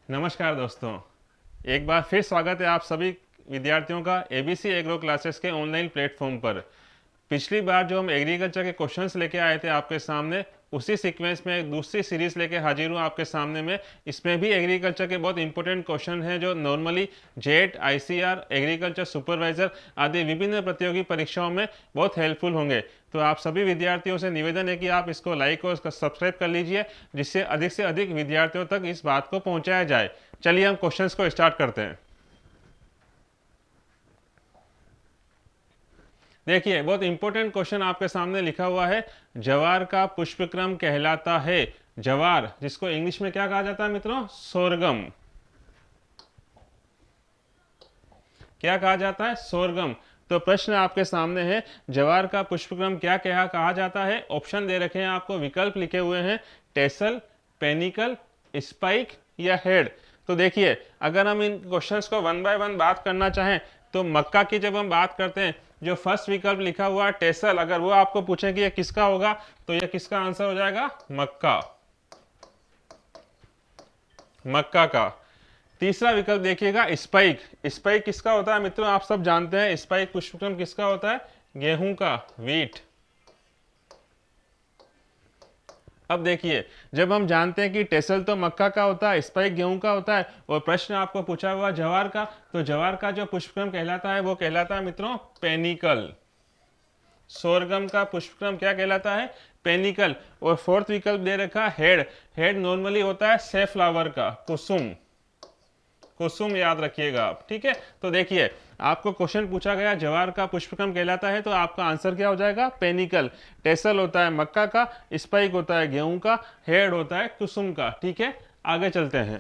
नमस्कार दोस्तों, एक बार फिर स्वागत है आप सभी विद्यार्थियों का एबीसी एग्रो क्लासेस के ऑनलाइन प्लेटफॉर्म पर। पिछली बार जो हम एग्रीकल्चर के क्वेश्चंस लेके आए थे आपके सामने, उसी सीक्वेंस में एक दूसरी सीरीज लेके हाजिर हूँ आपके सामने में। इसमें भी एग्रीकल्चर के बहुत इंपॉर्टेंट क्वेश्चन हैं जो normally jet, ICR, agriculture supervisor आदि विभिन्न प्रतियोगी परीक्षाओं में बहुत हेल्पफुल होंगे। तो आप सभी विद्यार्थियों से निवेदन है कि आप इसको लाइक और सब्सक्राइब कर लीजिए, जिससे से अधिक विद्यार्थियों तक इस बात को पहुंचाया जाए। चलिए हम क्वेश्चंस को स्टार्ट करते हैं। देखिए, बहुत इंपॉर्टेंट क्वेश्चन आपके सामने लिखा हुआ है, जवार का पुष्पक्रम कहलाता है। जवार, जिसको इंग्लिश में क्या कहा जाता है मित्रों? सोरगम। क्या कहा जाता है? सोरगम। तो प्रश्न आपके सामने है, जवार का पुष्पक्रम क्या कहा जाता है? ऑप्शन दे रखे हैं आपको, विकल्प लिखे हुए हैं, टेसल, पेनिकल, स्पाइक या हेड। तो देखिए, अगर हम इन क्वेश्चंस को वन बाय वन बात करना चाहें तो मक्का की जब हम बात करते हैं, जो फर्स्ट विकल्प लिखा हुआ है टेसल, अगर वो आपको पूछे कि ये किसका होगा तो ये किसका आंसर हो जाएगा? मक्का, मक्का का। तीसरा विकल्प देखिएगा स्पाइक। स्पाइक किसका होता है मित्रों? आप सब जानते हैं स्पाइक पुष्पक्रम किसका होता है? गेहूं का, वीट। अब देखिए, जब हम जानते हैं कि टेसल तो मक्का का होता है, स्पाइक गेहूं का होता है, और प्रश्न आपको पूछा हुआ जवार का, तो जवार का जो पुष्पक्रम कहलाता है वो कहलाता है मित्रों पेनिकल। सोरगम का पुष्पक्रम क्या कहलाता है? पेनिकल। और फोर्थ विकल्प दे रखा हेड। हेड नॉर्मली होता है सेफ्लावर का, कुसुम। कुसुम याद रखिएगा आप, ठीक है। तो देखिए, आपको क्वेश्चन पूछा गया जवार का पुष्पक्रम कहलाता है, तो आपका आंसर क्या हो जाएगा? पेनिकल। टेसल होता है मक्का का, स्पाइक होता है गेहूं का, हेड होता है कुसुम का, ठीक है। आगे चलते हैं।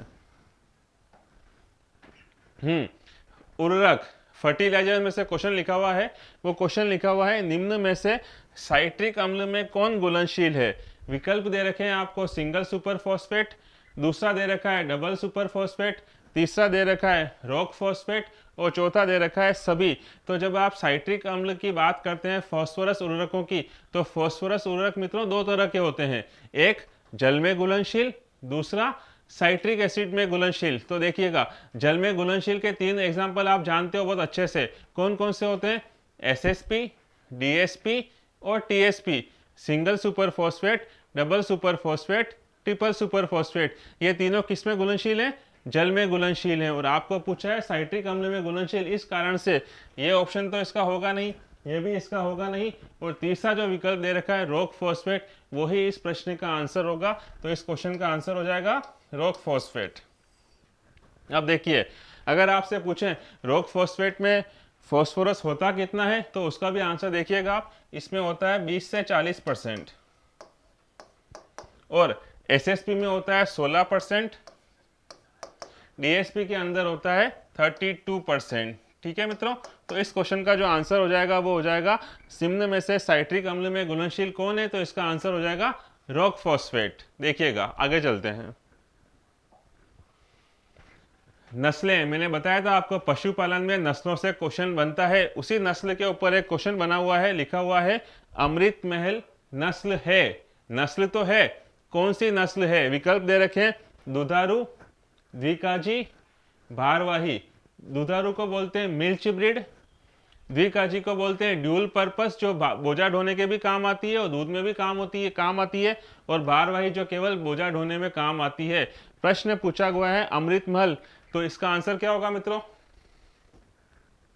उर्वरक, फर्टिलाइजर में से क्वेश्चन लिखा हुआ है, वो क्वेश्चन लिखा हुआ है, निम्न में से साइट्रिक अम्ल में कौन घुलनशील है? विकल्प दे रखे हैं आपको, सिंगल सुपर फॉस्फेट, दूसरा दे रखा है डबल सुपर फॉस्फेट, तीसरा दे रखा है रॉक फॉस्फेट, और चौथा दे रखा है सभी। तो जब आप साइट्रिक अम्ल की बात करते हैं फॉस्फोरस उर्वरकों की, तो फॉस्फोरस उर्वरक मित्रों दो तरह के होते हैं, एक जल में घुलनशील, दूसरा साइट्रिक एसिड में घुलनशील। तो देखिएगा, जल में घुलनशील के तीन एग्जाम्पल आप जानते हो बहुत अच्छे से, कौन कौन से होते हैं? एसएसपी, डीएसपी और TSP. Single super phosphate, double super phosphate, triple super phosphate, ये तीनों किस में घुलनशील है? जल में घुलनशील है। और आपको पूछा है साइट्रिक अम्ल में घुलनशील, इस कारण से ये ऑप्शन तो इसका होगा नहीं, ये भी इसका होगा नहीं, और तीसरा जो विकल्प दे रखा है रॉक फॉस्फेट, वही इस प्रश्न का आंसर होगा। तो इस क्वेश्चन का आंसर हो जाएगा रॉक फॉस्फेट। अब देखिए, अगर आपसे पूछें रॉक फॉस्फेट में फॉस्फोरस होता कितना है, तो उसका भी आंसर देखिएगा आप, इसमें होता है 20 से 40%, और एसएसपी में होता है 16%, डीएसपी के अंदर होता है 32%, ठीक है मित्रों। तो इस क्वेश्चन का जो आंसर हो जाएगा वो हो जाएगा, निम्न में से साइट्रिक अम्ल में घुलनशील कौन है, तो इसका आंसर हो जाएगा रॉक फॉस्फेट। देखिएगा, आगे चलते हैं। नस्लें, मैंने बताया था आपको पशुपालन में नस्लों से क्वेश्चन बनता है, उसी नस्ल के ऊपर एक क्वेश्चन बना हुआ है, लिखा हुआ है अमृत महल नस्ल है। नस्ल तो है, कौन सी नस्ल है? विकल्प दे रखे हैं, दुधारू, द्विकाजी, भारवाही। दुधारू को बोलते हैं मिल्च ब्रीड, द्विकाजी को बोलते हैं ड्यूल पर्पस, जो बोझा ढोने के भी काम आती है और दूध में भी काम आती है, और भारवाही जो केवल बोझा ढोने में काम आती है। प्रश्न पूछा हुआ है अमृत महल, तो इसका आंसर क्या होगा मित्रों?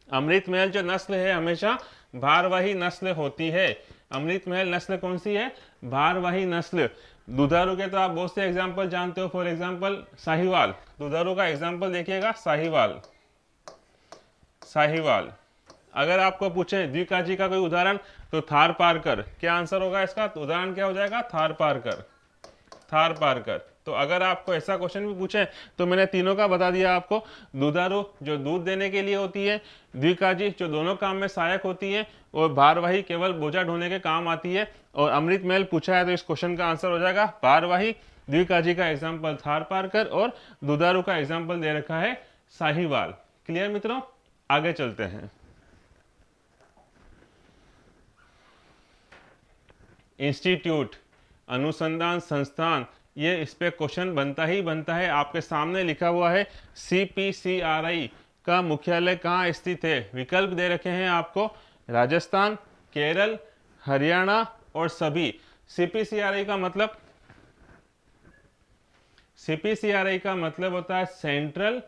अमृत महल जो नस्ल है हमेशा भारवाही नस्ल होती है। अमृत महल नस्ल कौन सी है? भारवाही नस्ल। दुधारू के तो आप बहुत से एग्जाम्पल जानते हो, फॉर एग्जाम्पल साहिवाल। दुधारू का एग्जाम्पल देखिएगा, साहिवाल, साहिवाल। अगर आपको पूछे द्विकाजी का कोई उदाहरण, तो थार पारकर। क्या आंसर होगा इसका? तो उदाहरण क्या हो जाएगा? थार पारकर, थार पारकर। तो अगर आपको ऐसा क्वेश्चन भी पूछे तो मैंने तीनों का बता दिया आपको। दुधारू जो दूध देने के लिए होती है, द्विकाजी जो दोनों काम में सहायक होती है, और भारवाही केवल बोझा ढोने के काम आती है। और अमृत महल पूछा है तो इस क्वेश्चन का आंसर हो जाएगा भारवाही। द्विकाजी का एग्जाम्पल थार पारकर, और दुधारू का एग्जाम्पल दे रखा है साहिवाल। क्लियर मित्रों? आगे चलते हैं। इंस्टीट्यूट, अनुसंधान संस्थान ये इस पे क्वेश्चन बनता ही बनता है। आपके सामने लिखा हुआ है CPCRI का मुख्यालय कहाँ स्थित है। विकल्प दे रखे हैं आपको, राजस्थान, केरल, हरियाणा और सभी। CPCRI का मतलब होता है central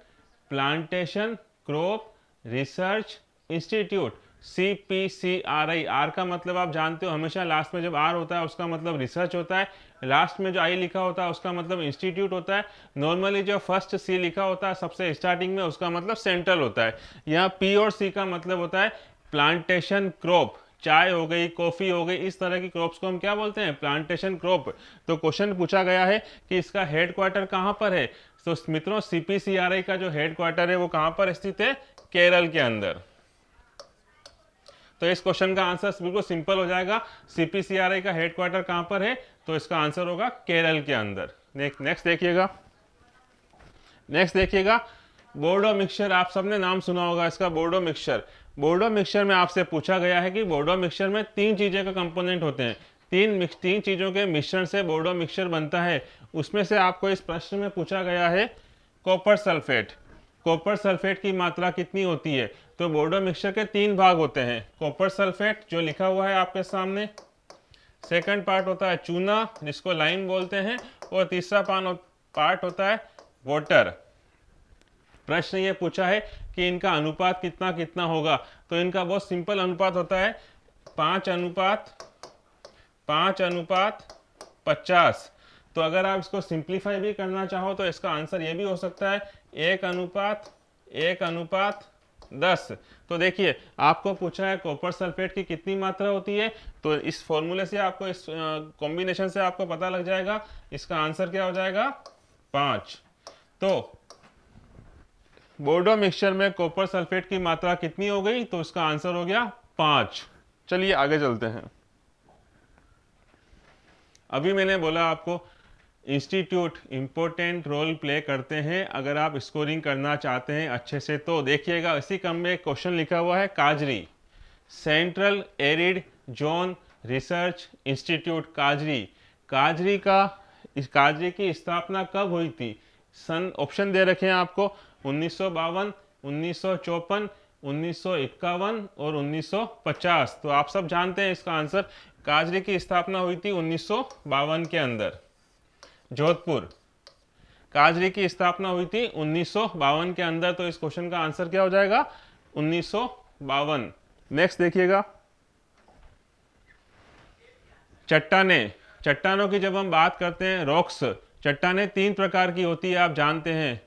plantation crop research institute. CPCRI, R का मतलब आप जानते हो, हमेशा लास्ट में जब आर होता है उसका मतलब रिसर्च होता है, लास्ट में जो आई लिखा होता है उसका मतलब इंस्टीट्यूट होता है। नॉर्मली जो फर्स्ट सी लिखा होता है सबसे स्टार्टिंग में, उसका मतलब सेंट्रल होता है। यहाँ पी और सी का मतलब होता है प्लांटेशन क्रॉप। चाय हो गई, कॉफी हो गई, इस तरह की क्रॉप्स को हम क्या बोलते हैं, प्लांटेशन क्रॉप। तो क्वेश्चन पूछा गया है कि इसका हेडक्वार्टर कहाँ पर है। तो मित्रों, CPCRI का जो हेडक्वार्टर है वो कहाँ पर स्थित है, केरल के अंदर। तो इस क्वेश्चन का आंसर बिल्कुल सिंपल हो जाएगा। CPCRI का हेडक्वार्टर कहाँ पर है, तो इसका आंसर होगा केरल के अंदर। नेक्स्ट देखिएगा बोर्डो मिक्सचर। आप सबने नाम सुना होगा इसका, बोर्डो मिक्सचर। बोर्डो मिक्सचर में आपसे पूछा गया है कि बोर्डो मिक्सचर में 3 चीजें का कंपोनेंट होते हैं, तीन चीजों के मिश्रण से बोर्डो मिक्सचर बनता है। उसमें से आपको इस प्रश्न में पूछा गया है कॉपर सल्फेट। कॉपर सल्फेट की मात्रा कितनी होती है। तो बोर्डो मिक्सचर के 3 भाग होते हैं। कॉपर सल्फेट जो लिखा हुआ है आपके सामने, सेकंड पार्ट होता है चूना जिसको लाइम बोलते हैं, और तीसरा पार्ट होता है वाटर। प्रश्न ये पूछा है कि इनका अनुपात कितना कितना होगा। तो इनका बहुत सिंपल अनुपात होता है 5:50। तो अगर आप इसको सिंप्लीफाई भी करना चाहो तो इसका आंसर ये भी हो सकता है 1:10। तो देखिए, आपको पूछा है कॉपर सल्फेट की कितनी मात्रा होती है, तो इस फॉर्मूले से आपको, इस कॉम्बिनेशन से आपको पता लग जाएगा इसका आंसर क्या हो जाएगा, 5। तो बोर्डो मिक्सचर में कॉपर सल्फेट की मात्रा कितनी हो गई, तो इसका आंसर हो गया 5। चलिए आगे चलते हैं। अभी मैंने बोला आपको इंस्टीट्यूट इंपॉर्टेंट रोल प्ले करते हैं अगर आप स्कोरिंग करना चाहते हैं अच्छे से। तो देखिएगा, इसी क्रम में एक क्वेश्चन लिखा हुआ है काजरी, central arid zone research institute काजरी। काजरी की स्थापना कब हुई थी। सन ऑप्शन दे रखे हैं आपको, 1952, 1954, 1951 और 1950। तो आप सब जानते हैं इसका आंसर। काजरी की स्थापना हुई थी 1952 के अंदर, जोधपुर। काजरी की स्थापना हुई थी 1952 के अंदर। तो इस क्वेश्चन का आंसर क्या हो जाएगा, 1952। नेक्स्ट देखिएगा, चट्टानों की जब हम बात करते हैं, रॉक्स, चट्टानें 3 प्रकार की होती है आप जानते हैं,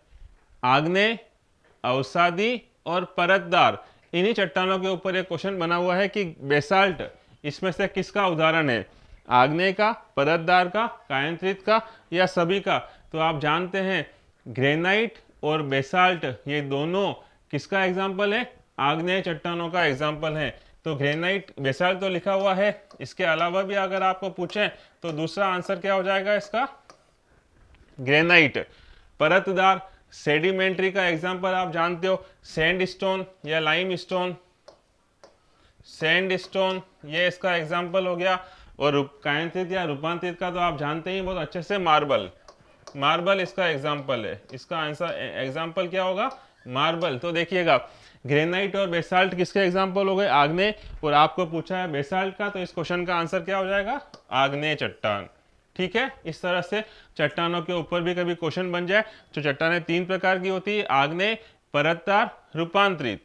आग्नेय, अवसादी और परतदार। इन्हीं चट्टानों के ऊपर एक क्वेश्चन बना हुआ है कि बेसाल्ट इसमें से किसका उदाहरण है, आग्नेय का, परतदार का, कायांतरित का या सभी का। तो आप जानते हैं ग्रेनाइट और बेसाल्ट ये दोनों किसका एग्जाम्पल है, आग्नेय चट्टानों का एग्जाम्पल है। तो ग्रेनाइट, बेसाल्ट तो लिखा हुआ है, इसके अलावा भी अगर आपको पूछें तो दूसरा आंसर क्या हो जाएगा इसका, ग्रेनाइट। परतदार, सेडिमेंट्री का एग्जाम्पल आप जानते हो, सैंडस्टोन या लाइमस्टोन। सैंडस्टोन ये इसका एग्जाम्पल हो गया। और कायांतरित या रूपांतरित का तो आप जानते ही बहुत अच्छे से, मार्बल इसका एग्जाम्पल है। इसका आंसर एग्जाम्पल क्या होगा, मार्बल। तो देखिएगा, ग्रेनाइट और बेसाल्ट किसके एग्जाम्पल हो गए, आग्नेय। और आपको पूछा है बेसाल्ट का, तो इस क्वेश्चन का आंसर क्या हो जाएगा, आग्नेय चट्टान। ठीक है, इस तरह से चट्टानों के ऊपर भी कभी क्वेश्चन बन जाए। तो चट्टानें 3 प्रकार की होती है, आग्नेय, परतदार, रूपांतरित।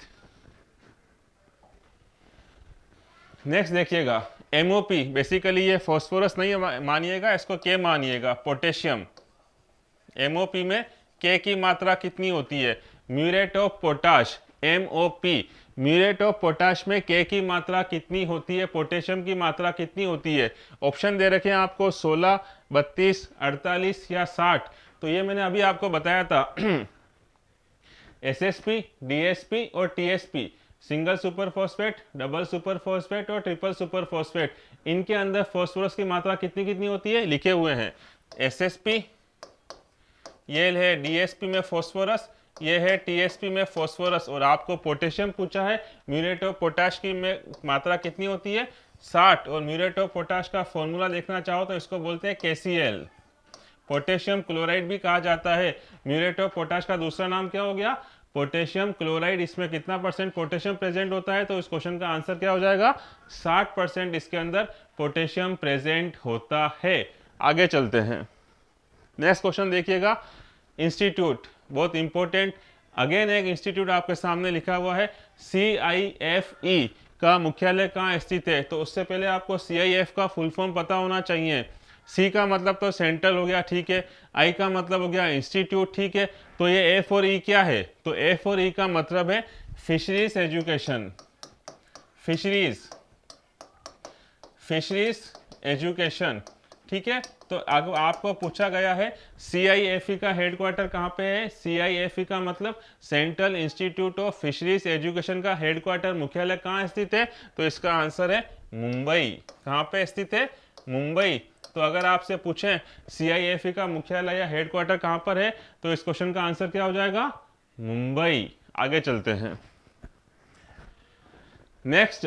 नेक्स्ट देखिएगा, एमओपी। बेसिकली ये फॉस्फोरस नहीं मानिएगा, इसको के मानिएगा, पोटेशियम। एमओपी में के की मात्रा कितनी होती है, muriate of potash, MOP. Muriate of potash में के की मात्रा कितनी होती है, पोटेशियम की मात्रा कितनी होती है। ऑप्शन दे रखे हैं आपको 16, 32, 48 या 60। तो ये मैंने अभी आपको बताया था एसएसपी, डीएसपी और TSP, single super phosphate, double super phosphate और ट्रिपल सुपर फॉस्फेट। इनके अंदर फॉस्फोरस की मात्रा कितनी कितनी होती है, लिखे हुए हैं। एसएसपी ये है डीएसपी में फॉस्फोरस, ये है टीएसपी में फॉस्फोरस। और आपको पोटेशियम पूछा है, म्यूरेट ऑफ पोटाश की में मात्रा कितनी होती है, 60। और म्यूरेट ऑफ पोटाश का फॉर्मूला देखना चाहो तो इसको बोलते हैं केसीएल। पोटेशियम क्लोराइड भी कहा जाता है। म्यूरेट ऑफ पोटाश का दूसरा नाम क्या हो गया? Potassium chloride. इसमें कितना परसेंट पोटेशियम प्रेजेंट होता है? तो इस क्वेश्चन का आंसर क्या हो जाएगा? 60% इसके अंदर पोटेशियम प्रेजेंट होता है। आगे चलते हैं, नेक्स्ट क्वेश्चन देखिएगा। इंस्टीट्यूट, बहुत इंपॉर्टेंट, अगेन एक इंस्टीट्यूट आपके सामने लिखा हुआ है। CIFE का मुख्यालय कहाँ स्थित है? तो उससे पहले आपको CIF का फुल फॉर्म पता होना चाहिए। C का मतलब तो सेंट्रल हो गया, ठीक है। I का मतलब हो गया इंस्टीट्यूट, ठीक है। तो ये F और E क्या है? तो F और E का मतलब है फिशरीज एजुकेशन, फिशरीज एजुकेशन, ठीक है। तो आपको पूछा गया है CIFE का हेडक्वार्टर कहाँ पे है? CIFE का मतलब central institute of fisheries education का हेडक्वार्टर, मुख्यालय कहाँ स्थित है? तो इसका आंसर है मुंबई। कहाँ पे स्थित है? मुंबई। तो अगर आपसे पूछें CIFE का मुख्यालय या हेडक्वार्टर कहाँ पर है, तो इस क्वेश्चन का आंसर क्या हो जाएगा? मुंबई। आगे चलते हैं, नेक्स्ट।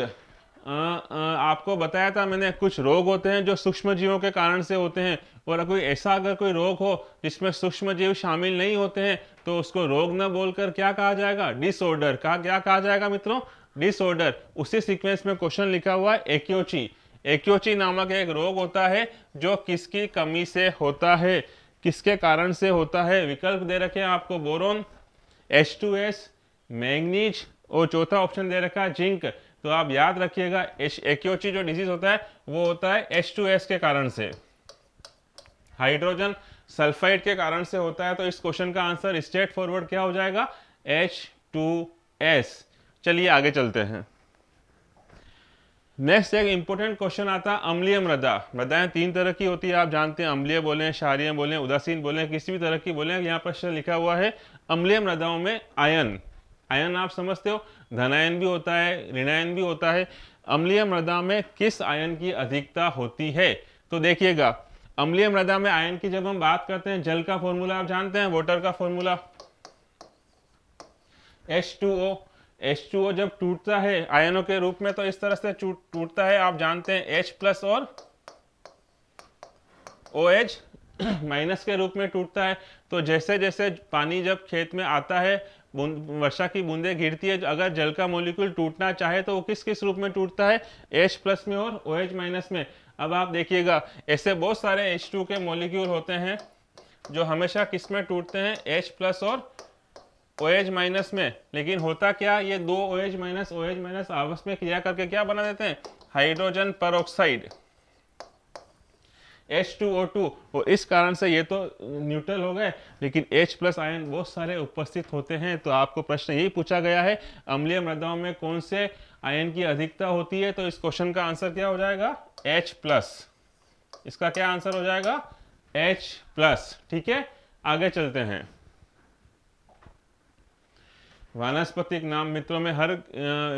आपको बताया था मैंने, कुछ रोग होते हैं जो सूक्ष्म जीवों के कारण से होते हैं, और कोई ऐसा अगर कोई रोग हो जिसमें सूक्ष्म जीव शामिल नहीं होते हैं, तो उसको रोग न बोलकर क्या कहा जाएगा? डिसऑर्डर। क्या कहा जाएगा मित्रों? डिसऑर्डर। उसी सीक्वेंस में क्वेश्चन लिखा हुआ है एक्योची। एक्योची नामक एक रोग होता है जो किसकी कमी से होता है, किसके कारण से होता है? विकल्प दे रखे हैं आपको, बोरोन, H2S, मैंगनीज, और चौथा ऑप्शन दे रखा है जिंक। तो आप याद रखिएगा, एक्योची जो डिजीज होता है वो होता है H2S के कारण से, हाइड्रोजन सल्फाइड के कारण से होता है। तो इस क्वेश्चन का आंसर स्ट्रेट फॉरवर्ड क्या हो जाएगा? H2S। चलिए आगे चलते हैं, नेक्स्ट एक इंपॉर्टेंट क्वेश्चन आता है अम्लीय मृदा। मृदाएं तीन तरह की होती है, आप जानते हैं, अम्लीय बोले, क्षारीय बोले, उदासीन बोले, किसी भी तरह की बोले। यहाँ पर लिखा हुआ है अम्लीय मृदाओं में आयन, आयन आप समझते हो, धनायन भी होता है, ऋणायन भी होता है। अम्लीय मृदा में किस आयन की अधिकता होती है? तो देखिएगा, अम्लीय मृदा में आयन की जब हम बात करते हैं, जल का फॉर्मूला आप जानते हैं, वाटर का फॉर्मूला H2O। H2O जब टूटता है आयनों के रूप में तो इस तरह से टूटता है, आप जानते हैं H+ और OH माइनस के रूप में टूटता है। तो जैसे जैसे पानी जब खेत में आता है, वर्षा की बूंदें गिरती है, अगर जल का मॉलिक्यूल टूटना चाहे तो वो किस किस रूप में टूटता है? H+ में और OH- में। अब आप देखिएगा, ऐसे बहुत सारे H2 के मॉलिक्यूल होते हैं जो हमेशा किस में टूटते हैं? H+ और OH- में। लेकिन होता क्या, ये दो OH- आपस में क्रिया करके क्या बना देते हैं? Hydrogen peroxide, H2O2। और इस कारण से ये तो न्यूट्रल हो गए, लेकिन H+ आयन बहुत सारे उपस्थित होते हैं। तो आपको प्रश्न यही पूछा गया है, अम्लीय मृदाओं में कौन से आयन की अधिकता होती है? तो इस क्वेश्चन का आंसर क्या हो जाएगा? H+। इसका क्या आंसर हो जाएगा? H+। ठीक है, आगे चलते हैं। वानस्पतिक नाम, मित्रों में हर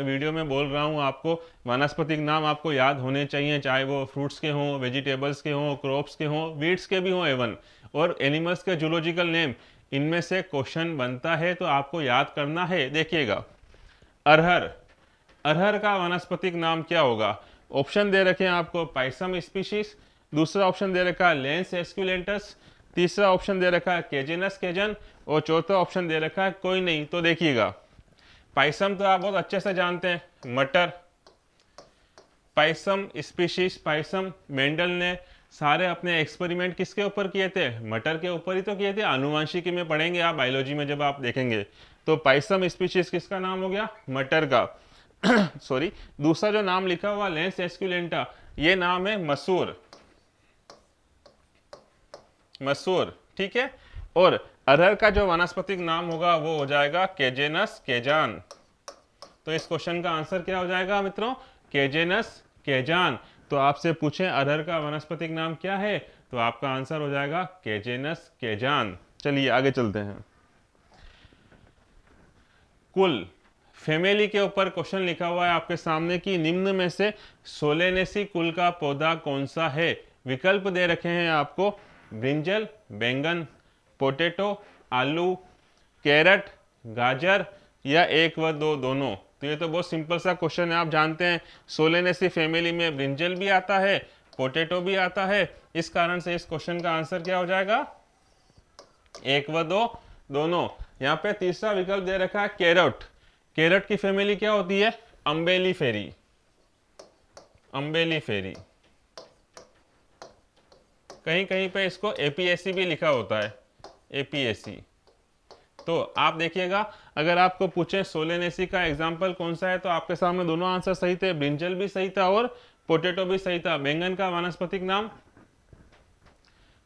वीडियो में बोल रहा हूँ आपको, वानस्पतिक नाम आपको याद होने चाहिए, चाहे वो फ्रूट्स के हों, वेजिटेबल्स के हों, क्रॉप्स के हों, वीड्स के भी हों एवन, और एनिमल्स के जूलॉजिकल नेम। इनमें से क्वेश्चन बनता है तो आपको याद करना है। देखिएगा, अरहर, अरहर का वानस्पतिक नाम क्या होगा? ऑप्शन दे रखे हैं आपको, पाइसम स्पीशीज, दूसरा ऑप्शन दे रखा है लेंस एस्क्यूलेंटस, तीसरा ऑप्शन दे रखा है केजेनस केजन, और चौथा ऑप्शन दे रखा है कोई नहीं। तो देखिएगा, पाइसम तो आप बहुत अच्छे से जानते हैं, मटर, पाइसम स्पीशीज, पाइसम मेंडल ने सारे अपने एक्सपेरिमेंट किसके ऊपर किए थे? मटर के ऊपर ही तो किए थे। आनुवंशिकी में पढ़ेंगे आप, बायोलॉजी में जब आप देखेंगे। तो पाइसम स्पीशीज किसका नाम हो गया? मटर का। सॉरी, दूसरा जो नाम लिखा हुआ लेंस एस्क्यूलेंटा, ये नाम है मसूर, मसूर, ठीक है। और अरहर का जो वनस्पतिक नाम होगा वो हो जाएगा केजेनस केजान। तो इस क्वेश्चन का आंसर क्या हो जाएगा मित्रों? केजेनस केजान। तो आपसे पूछें अरहर का वनस्पतिक नाम क्या है, तो आपका आंसर हो जाएगा केजेनस केजान। चलिए आगे चलते हैं। कुल, फैमिली के ऊपर क्वेश्चन लिखा हुआ है आपके सामने कि निम्न में से सोलेनेसी कुल का पौधा कौन सा है? विकल्प दे रखे हैं आपको, ब्रिंजल, बैंगन, पोटैटो, आलू, कैरट, गाजर, या एक व दो दोनों। तो ये तो बहुत सिंपल सा क्वेश्चन है, आप जानते हैं सोलेनेसी फैमिली में ब्रिंजल भी आता है, पोटैटो भी आता है। इस कारण से इस क्वेश्चन का आंसर क्या हो जाएगा, 1 व 2 दोनों। यहाँ पे तीसरा विकल्प दे रखा है कैरट। कैरट की फैमिली क्या होती है, अम्बेली फेरी, अम्बेली फेरी। कहीं कहीं पे इसको एपीएससी भी लिखा होता है, एपीएससी। तो आप देखिएगा, अगर आपको पूछे सोलेनेसी का एग्जाम्पल कौन सा है, तो आपके सामने दोनों आंसर सही थे, ब्रिंजल भी सही था और पोटैटो भी सही था। बैंगन का वानस्पतिक नाम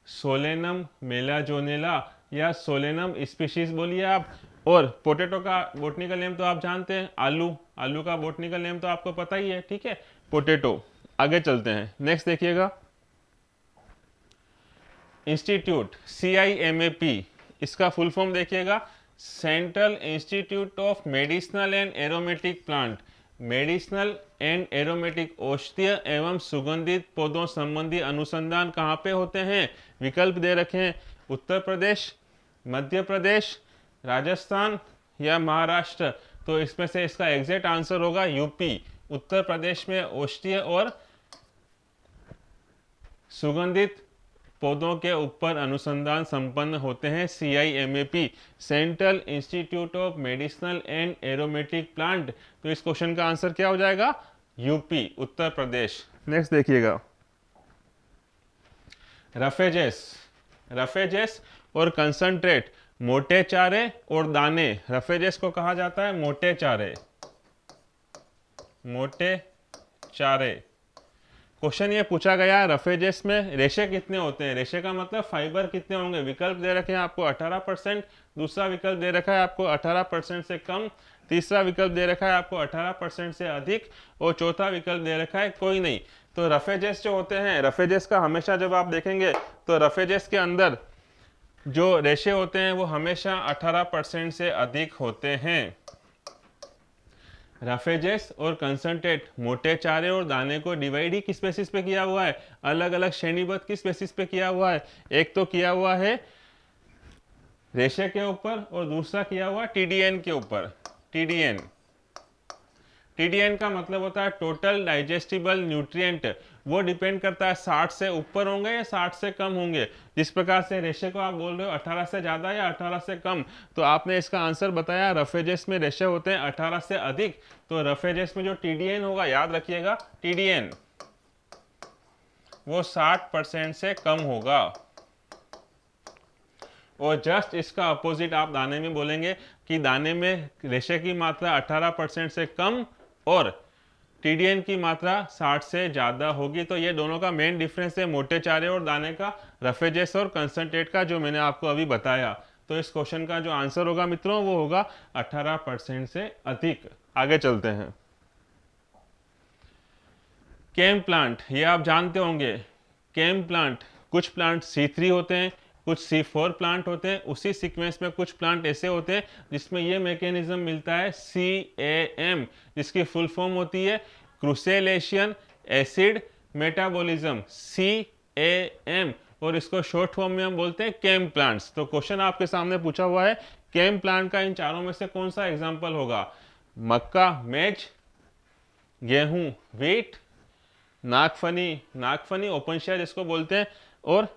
सोलेनम मेलाजोनेला या सोलेनम स्पीशीज बोलिए आप। और पोटैटो का बोटनिकल नेम तो आप जानते हैं, आलू। आलू का बोटनिकल नेम तो आपको पता ही है, ठीक है, पोटैटो। आगे चलते हैं, नेक्स्ट देखिएगा, इंस्टीट्यूट CIMAP, इसका फुल फॉर्म देखिएगा, central institute of medicinal and aromatic plant. Medicinal and aromatic औषधीय एवं सुगंधित पौधों संबंधी अनुसंधान कहाँ पे होते हैं, विकल्प दे रखे हैं, उत्तर प्रदेश, मध्य प्रदेश, राजस्थान या महाराष्ट्र। तो इसमें से इसका एग्जैक्ट आंसर होगा यूपी। उत्तर प्रदेश में औषधीय और सुगंधित पौधों के ऊपर अनुसंधान संपन्न होते हैं, CIMAP, central institute of medicinal and aromatic plant. तो इस क्वेश्चन का आंसर क्या हो जाएगा, यूपी, उत्तर प्रदेश। नेक्स्ट देखिएगा, रफेजेस। रफेजेस और कंसंट्रेट, मोटे चारे और दाने। रफेजेस को कहा जाता है मोटे चारे, मोटे चारे। क्वेश्चन ये पूछा गया, रफेजेस में रेशे कितने होते हैं, रेशे का मतलब फाइबर कितने होंगे। विकल्प दे रखे हैं आपको 18%, दूसरा विकल्प दे रखा है आपको 18% से कम, तीसरा विकल्प दे रखा है आपको 18% से अधिक, और चौथा विकल्प दे रखा है कोई नहीं। तो रफेजेस जो होते हैं, रफेजेस का हमेशा जब आप देखेंगे तो रफेजेस के अंदर जो रेशे होते हैं वो हमेशा 18% से अधिक होते हैं। रफेजेस और कंसंट्रेट, मोटे चारे और दाने को डिवाइड ही किस बेसिस पे किया हुआ है, अलग अलग श्रेणीबद्ध किस बेसिस पे किया हुआ है। एक तो किया हुआ है रेशे के ऊपर और दूसरा किया हुआ TDN के ऊपर। TDN, TDN का मतलब होता है टोटल डाइजेस्टिबल न्यूट्रिएंट। वो डिपेंड करता है 60 से ऊपर होंगे या 60 से कम होंगे। जिस प्रकार से रेशे को आप बोल रहे हो 18 से ज़्यादा या 18 से कम, तो आपने इसका आंसर बताया रफेजेस में रेशे होते हैं 18 से अधिक। तो रफेजेस में जो TDN होगा, याद रखिएगा, TDN वो 60% से कम होगा। और जस्ट इसका अपोजिट आप दाने में बोलेंगे कि दाने में रेशे की मात्रा 18% से कम और TDN की मात्रा 60 से ज़्यादा होगी। तो ये दोनों का मेन डिफरेंस है, मोटे चारे और दाने का, रफेजेस और कंसंट्रेट का, जो मैंने आपको अभी बताया। तो इस क्वेश्चन का जो आंसर होगा मित्रों वो होगा 18% से अधिक। आगे चलते हैं, केम प्लांट, ये आप जानते होंगे। केम प्लांट, कुछ प्लांट C3 होते हैं, कुछ C4 प्लांट होते हैं। उसी सीक्वेंस में कुछ प्लांट ऐसे होते हैं जिसमें ये मैकेनिज्म मिलता है CAM, जिसकी फुल फॉर्म होती है क्रूसेलेशियन एसिड मेटाबॉलिज्म, CAM, और इसको शॉर्ट फॉर्म में हम बोलते हैं केम प्लांट्स। तो क्वेश्चन आपके सामने पूछा हुआ है, केम प्लांट का इन चारों में से कौन सा एग्जाम्पल होगा, मक्का मेज, गेहूं वीट, नागफनी, नागफनी ओपनशिया जिसको बोलते हैं, और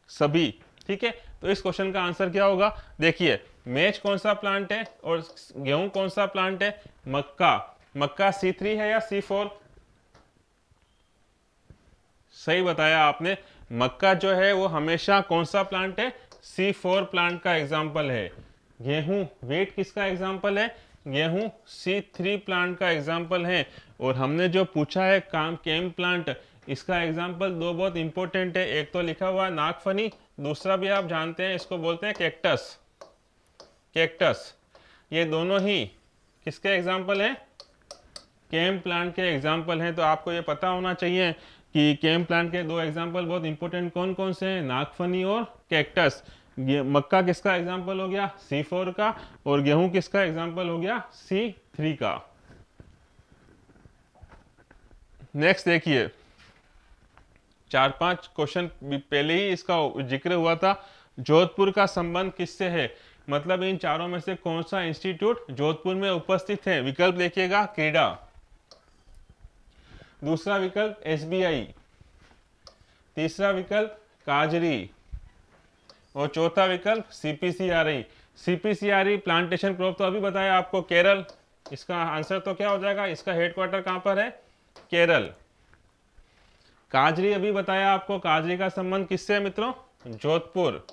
सभी, ठीक है। तो इस क्वेश्चन का आंसर क्या होगा, देखिए, मेज कौन सा प्लांट है और गेहूं कौन सा प्लांट है, मक्का। मक्का C3 है या C4, सही बताया आपने। मक्का जो है वो हमेशा कौन सा प्लांट है, C4 प्लांट का एग्जाम्पल है। गेहूं वीट किसका एग्जाम्पल है, गेहूं C3 प्लांट का एग्जाम्पल है। और हमने जो पूछा है केम प्लांट, इसका एग्जाम्पल दो बहुत इंपॉर्टेंट है। एक तो लिखा हुआ है नागफनी, दूसरा भी आप जानते हैं, इसको बोलते हैं कैक्टस। कैक्टस, ये दोनों ही किसके एग्जाम्पल हैं, केम प्लांट के एग्जाम्पल हैं। तो आपको ये पता होना चाहिए कि केम प्लांट के दो एग्जाम्पल बहुत इंपॉर्टेंट कौन कौन से हैं, नागफनी और कैक्टस। मक्का किसका एग्जाम्पल हो गया, C4 का, और गेहूं किसका एग्जाम्पल हो गया, C3 का। नेक्स्ट देखिए, 4-5 क्वेश्चन पहले ही इसका जिक्र हुआ था। जोधपुर का संबंध किससे है, मतलब इन चारों में से कौन सा इंस्टीट्यूट जोधपुर में उपस्थित है। विकल्प देखिएगा, क्रीडा, दूसरा विकल्प SBI, तीसरा विकल्प काजरी और चौथा विकल्प सीपीसीआरई। सीपीसीआरई प्लांटेशन क्रॉप तो अभी बताया आपको केरल, इसका आंसर तो क्या हो जाएगा, इसका हेडक्वार्टर कहां पर है, केरल। काजरी अभी बताया आपको, काजरी का संबंध किससे है मित्रों, जोधपुर।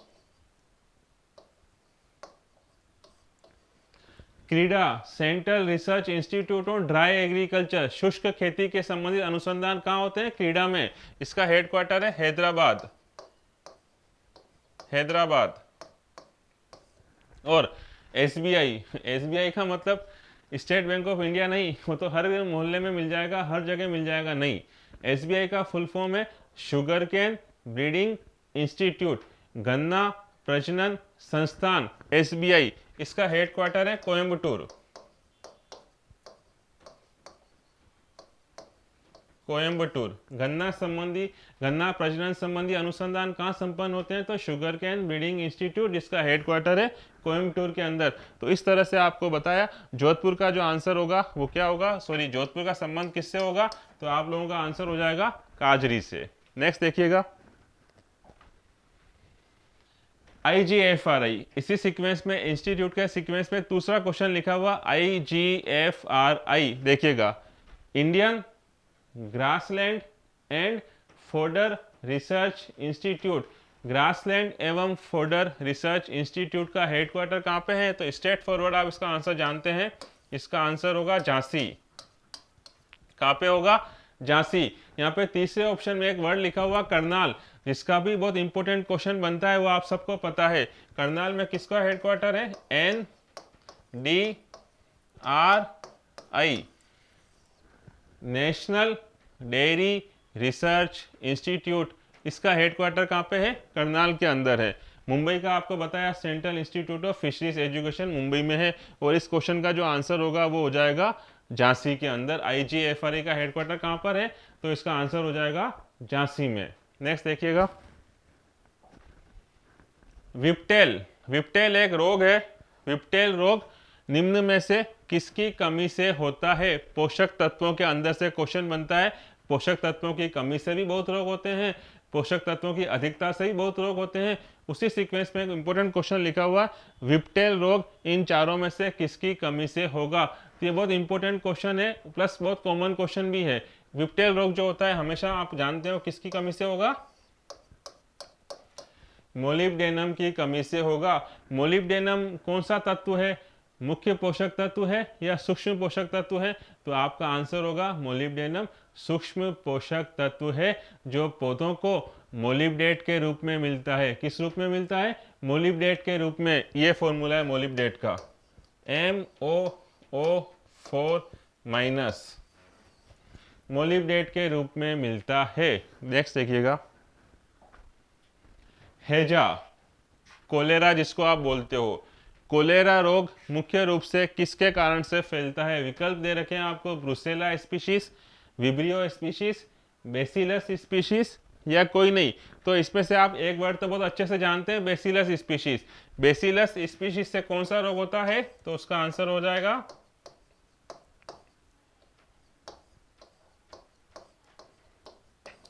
क्रीडा central research institute on dry agriculture, शुष्क खेती के संबंधित अनुसंधान कहाँ होते हैं, क्रीडा में। इसका हेडक्वार्टर है हैदराबाद, हैदराबाद। और एसबीआई, एसबीआई का मतलब स्टेट बैंक ऑफ इंडिया नहीं, वो तो हर मोहल्ले में मिल जाएगा, हर जगह मिल जाएगा, नहीं। एसबीआई का फुल फॉर्म है शुगर केन ब्रीडिंग इंस्टीट्यूट, गन्ना प्रजनन संस्थान, एसबीआई। इसका हेडक्वार्टर है कोयम्बटूर, कोयम्बटूर। गन्ना प्रजनन संबंधी अनुसंधान कहाँ संपन्न होते हैं, तो शुगर कैन ब्रीडिंग इंस्टीट्यूट, जिसका हेडक्वार्टर है कोयम्बटूर के अंदर। तो इस तरह से आपको बताया जोधपुर का जो आंसर होगा वो क्या होगा, सॉरी जोधपुर का संबंध किससे होगा, तो आप लोगों का आंसर हो जाएगा काजरी से। नेक्स्ट देखिएगा, IGFRI, इसी सीक्वेंस में, इंस्टीट्यूट के सीक्वेंस में दूसरा क्वेश्चन लिखा हुआ IGFRI, देखिएगा, Indian grassland and fodder research institute. Grassland एवं फोडर रिसर्च इंस्टीट्यूट का हेडक्वार्टर कहाँ पे है, तो स्ट्रेट फॉरवर्ड आप इसका आंसर जानते हैं, इसका आंसर होगा झांसी। कहाँ पे होगा, झांसी। यहाँ पे तीसरे ऑप्शन में एक वर्ड लिखा हुआ करनाल, जिसका भी बहुत इंपॉर्टेंट क्वेश्चन बनता है, वो आप सबको पता है। करनाल में किसका हेडक्वार्टर है, NDRI, national dairy research institute. इसका हेडक्वार्टर कहाँ पे है, करनाल के अंदर है। मुंबई का आपको बताया central institute of fisheries education Mumbai में है, और इस क्वेश्चन का जो आंसर होगा वो हो जाएगा झांसी के अंदर। IGFRI का हेडक्वार्टर कहाँ पर है, तो इसका आंसर हो जाएगा झांसी में। नेक्स्ट देखिएगा, विप्टेल। विप्टेल एक रोग है। विप्टेल रोग निम्न में से किसकी कमी से होता है, पोषक तत्वों के अंदर से क्वेश्चन बनता है। पोषक तत्वों की कमी से भी बहुत रोग होते हैं, पोषक तत्वों की अधिकता से भी बहुत रोग होते हैं। उसी सीक्वेंस में एक इंपॉर्टेंट क्वेश्चन लिखा हुआ, विप्टेल रोग इन चारों में से किसकी कमी से होगा। तो ये बहुत इंपॉर्टेंट क्वेश्चन है, प्लस बहुत कॉमन क्वेश्चन भी है। विप्टेल रोग जो होता है हमेशा आप जानते हो किसकी कमी से होगा, मोलिब्डेनम की कमी से होगा। मोलिब्डेनम कौन सा तत्व है, मुख्य पोषक तत्व है या सूक्ष्म पोषक तत्व है, तो आपका आंसर होगा मोलिब्डेनम सूक्ष्म पोषक तत्व है, जो पौधों को मोलिब्डेट के रूप में मिलता है। किस रूप में मिलता है, मोलिब्डेट के रूप में। ये फॉर्मूला है मोलिब्डेट का, MOO4-, मोलिब्डेट के रूप में मिलता है। नेक्स्ट देखिएगा, हैजा, कोलेरा जिसको आप बोलते हो। कोलेरा रोग मुख्य रूप से किसके कारण से फैलता है, विकल्प दे रखे हैं आपको, Brucella species, vibrio species, bacillus species या कोई नहीं। तो इसमें से आप एक वर्ड तो बहुत अच्छे से जानते हैं, बेसिलस स्पीशीज। बेसिलस स्पीशीज से कौन सा रोग होता है, तो उसका आंसर हो जाएगा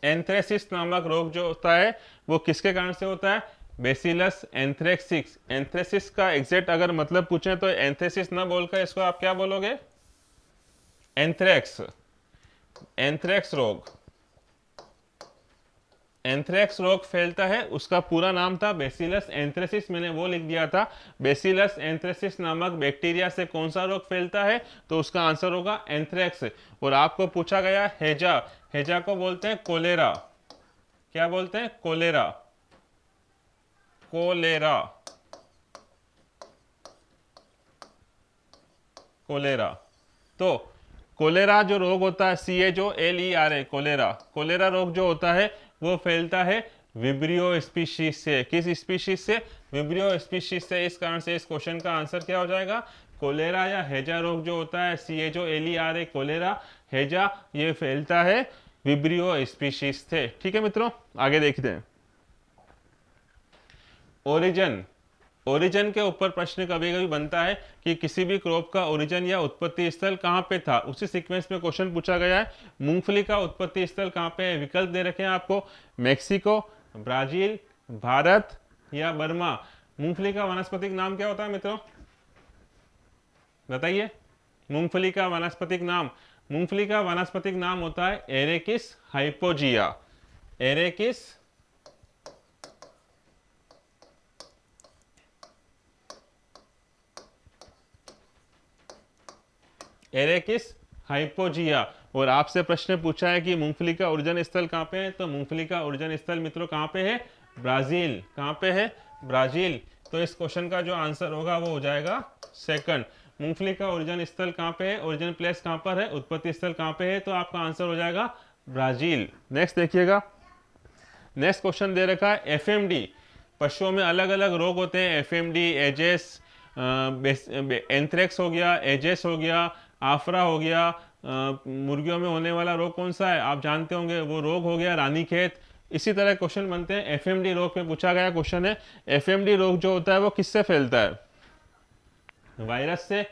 एंथ्रेसिस नामक रोग जो होता है वो किसके कारण से होता है, बेसिलस एंथ्रेक्सिस। एंथ्रेसिस का एग्जैक्ट अगर मतलब पूछें तो एंथ्रेसिस ना बोलकर इसको आप क्या बोलोगे, एंथ्रेक्स। एंथ्रेक्स रोग, एंथ्रेक्स रोग फैलता है, उसका पूरा नाम था बेसिलस एंथ्रेसिस, मैंने वो लिख दिया था। बेसिलस एंथ्रेसिस नामक बैक्टीरिया से कौन सा रोग फैलता है, तो उसका आंसर होगा एंथ्रेक्स। और आपको पूछा गया हैजा, हैजा को बोलते हैं कोलेरा। क्या बोलते हैं, कोलेरा, कोलेरा, कोलेरा। तो कोलेरा जो रोग होता है, CHOLERA, कोलेरा, कोलेरा रोग जो होता है वो फैलता है विब्रियो स्पीशीज से। किस स्पीशीज से, विब्रियो स्पीशीज से। इस कारण से इस क्वेश्चन का आंसर क्या हो जाएगा, कोलेरा या हैजा रोग जो होता है, CHOLERA, कोलेरा, हैजा, ये फैलता है विब्रियो स्पीशीज से। ठीक है मित्रों, आगे देखते हैं। ओरिजिन, ओरिजिन के ऊपर प्रश्न कभी कभी बनता है कि किसी भी क्रॉप का ओरिजिन या उत्पत्ति स्थल कहाँ पे था, उसी सीक्वेंस में क्वेश्चन पूछा गया है। मूंगफली का उत्पत्ति स्थल कहाँ पे है? विकल्प दे रखे हैं आपको, मैक्सिको, ब्राजील, भारत या बर्मा। मूंगफली का वानस्पतिक नाम क्या होता है मित्रों, बताइए। मूंगफली का वानस्पतिक नाम, मूंगफली का वानस्पतिक नाम होता है एरेकिस हाइपोजिया। एरेकिस हाइपोजिया। और आपसे प्रश्न पूछा है कि मूंगफली का ओरिजिन स्थल कहाँ पे है, तो मूंगफली का ओरिजिन स्थल मित्रों कहाँ पे है? ब्राजील। कहाँ पे है? ब्राजील। तो इस क्वेश्चन का जो आंसर होगा वो हो जाएगा सेकंड। मूंगफली का ओरिजिन स्थल कहाँ पे है, ओरिजिन प्लेस कहाँ पर है, उत्पत्ति स्थल कहाँ पे है, तो आपका आंसर हो जाएगा ब्राजील। नेक्स्ट देखिएगा, नेक्स्ट क्वेश्चन दे रखा है एफएमडी। पशुओं में अलग अलग रोग होते हैं, एफएमडी, एजेस, एंथ्रेक्स हो गया, एजेस हो गया, आफरा हो गया। मुर्गियों में होने वाला रोग कौन सा है, आप जानते होंगे, वो रोग हो गया रानीखेत। इसी तरह क्वेश्चन बनते हैं एफएमडी रोग में पूछा गया क्वेश्चन है, एफएमडी रोग जो होता है वो किससे फैलता है? वायरस से,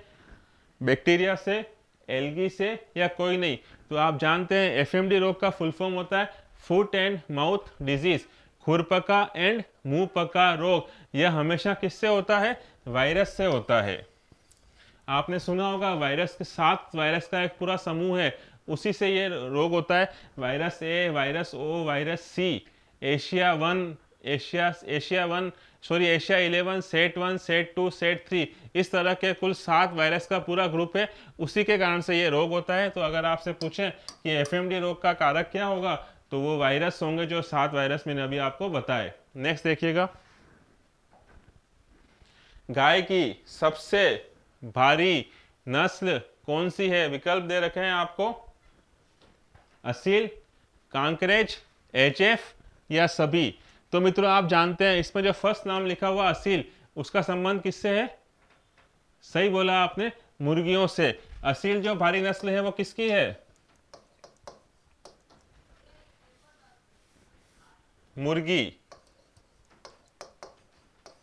बैक्टीरिया से, एल्गी से या कोई नहीं? तो आप जानते हैं एफएमडी रोग का फुल फॉर्म होता है फुट एंड माउथ डिजीज, खुरपका एंड मुंह पका रोग। यह हमेशा किससे होता है? वायरस से होता है। आपने सुना होगा वायरस के 7 वायरस का एक पूरा समूह है, उसी से ये रोग होता है। Virus A, virus O, virus C, Asia 11, set 1, set 2, set 3, इस तरह के कुल 7 वायरस का पूरा ग्रुप है, उसी के कारण से ये रोग होता है। तो अगर आपसे पूछें कि एफएमडी रोग का कारक क्या होगा, तो वो वायरस होंगे जो 7 वायरस मैंने अभी आपको बताए। नेक्स्ट देखिएगा, गाय की सबसे भारी नस्ल कौन सी है? विकल्प दे रखे हैं आपको, असील, कांकरेज, एचएफ या सभी। तो मित्रों आप जानते हैं इसमें जो फर्स्ट नाम लिखा हुआ असील, उसका संबंध किससे है? सही बोला आपने, मुर्गियों से। असील जो भारी नस्ल है वो किसकी है?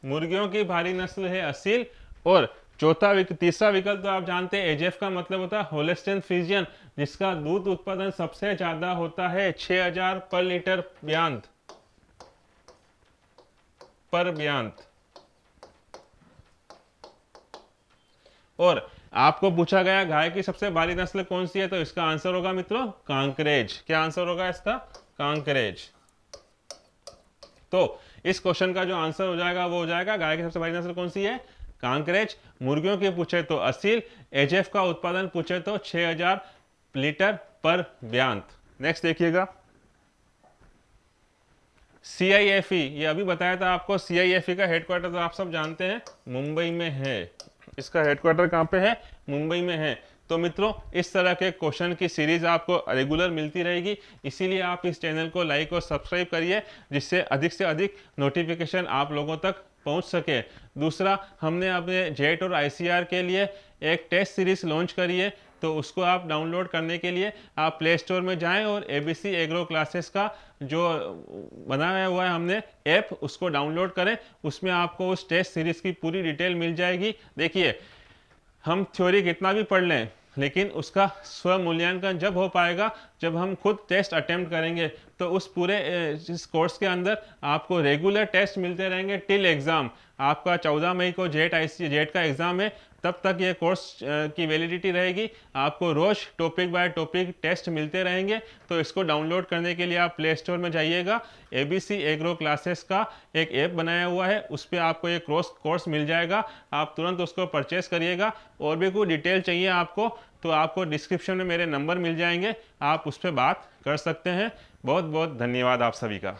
मुर्गियों की भारी नस्ल है असील। और तीसरा विकल्प तो आप जानते हैं एजेफ का मतलब होता है होल्स्टीन फ्रीजियन, जिसका दूध उत्पादन सबसे ज्यादा होता है 6000 पर लीटर पर ब्यांत। और आपको पूछा गया गाय की सबसे भारी नस्ल कौन सी है, तो इसका आंसर होगा मित्रों कांकरेज। क्या आंसर होगा इसका? कांकरेज। तो इस क्वेश्चन का जो आंसर हो जाएगा वो हो जाएगा गाय की सबसे भारी नस्ल कौन सी है? कांकरेज। मुर्गियों की पूछे तो असील, एचएफ का उत्पादन पूछे तो 6000 लीटर पर ब्यांत। नेक्स्ट देखिएगा, CIFE, ये अभी बताया था आपको, CIFE का हेडक्वार्टर तो आप सब जानते हैं मुंबई में है। इसका हेडक्वार्टर कहाँ पे है? मुंबई में है। तो मित्रों इस तरह के क्वेश्चन की सीरीज आपको रेगुलर मिलती रहेगी, इसीलिए आप इस चैनल को लाइक और सब्सक्राइब करिए, जिससे अधिक से अधिक नोटिफिकेशन आप लोगों तक पहुंच सके। दूसरा, हमने अपने जेट और ICR के लिए एक टेस्ट सीरीज लॉन्च करी है, तो उसको आप डाउनलोड करने के लिए आप प्ले स्टोर में जाएं और ABC एग्रो क्लासेस का जो बनाया हुआ है हमने ऐप, उसको डाउनलोड करें। उसमें आपको उस टेस्ट सीरीज की पूरी डिटेल मिल जाएगी। देखिए, हम थ्योरी कितना भी पढ़ लें, लेकिन उसका स्व मूल्यांकन जब हो पाएगा जब हम खुद टेस्ट अटेम्प्ट करेंगे। तो उस पूरे इस कोर्स के अंदर आपको रेगुलर टेस्ट मिलते रहेंगे टिल एग्ज़ाम। आपका 14 मई को जेट का एग्ज़ाम है, तब तक ये कोर्स की वैलिडिटी रहेगी। आपको रोज़ टॉपिक बाय टॉपिक टेस्ट मिलते रहेंगे। तो इसको डाउनलोड करने के लिए आप प्ले स्टोर में जाइएगा, ABC एग्रो क्लासेस का एक ऐप बनाया हुआ है, उस पर आपको ये कोर्स मिल जाएगा। आप तुरंत उसको परचेस करिएगा। और भी कोई डिटेल चाहिए आपको तो आपको डिस्क्रिप्शन में मेरे नंबर मिल जाएंगे, आप उस पर बात कर सकते हैं। बहुत बहुत धन्यवाद आप सभी का।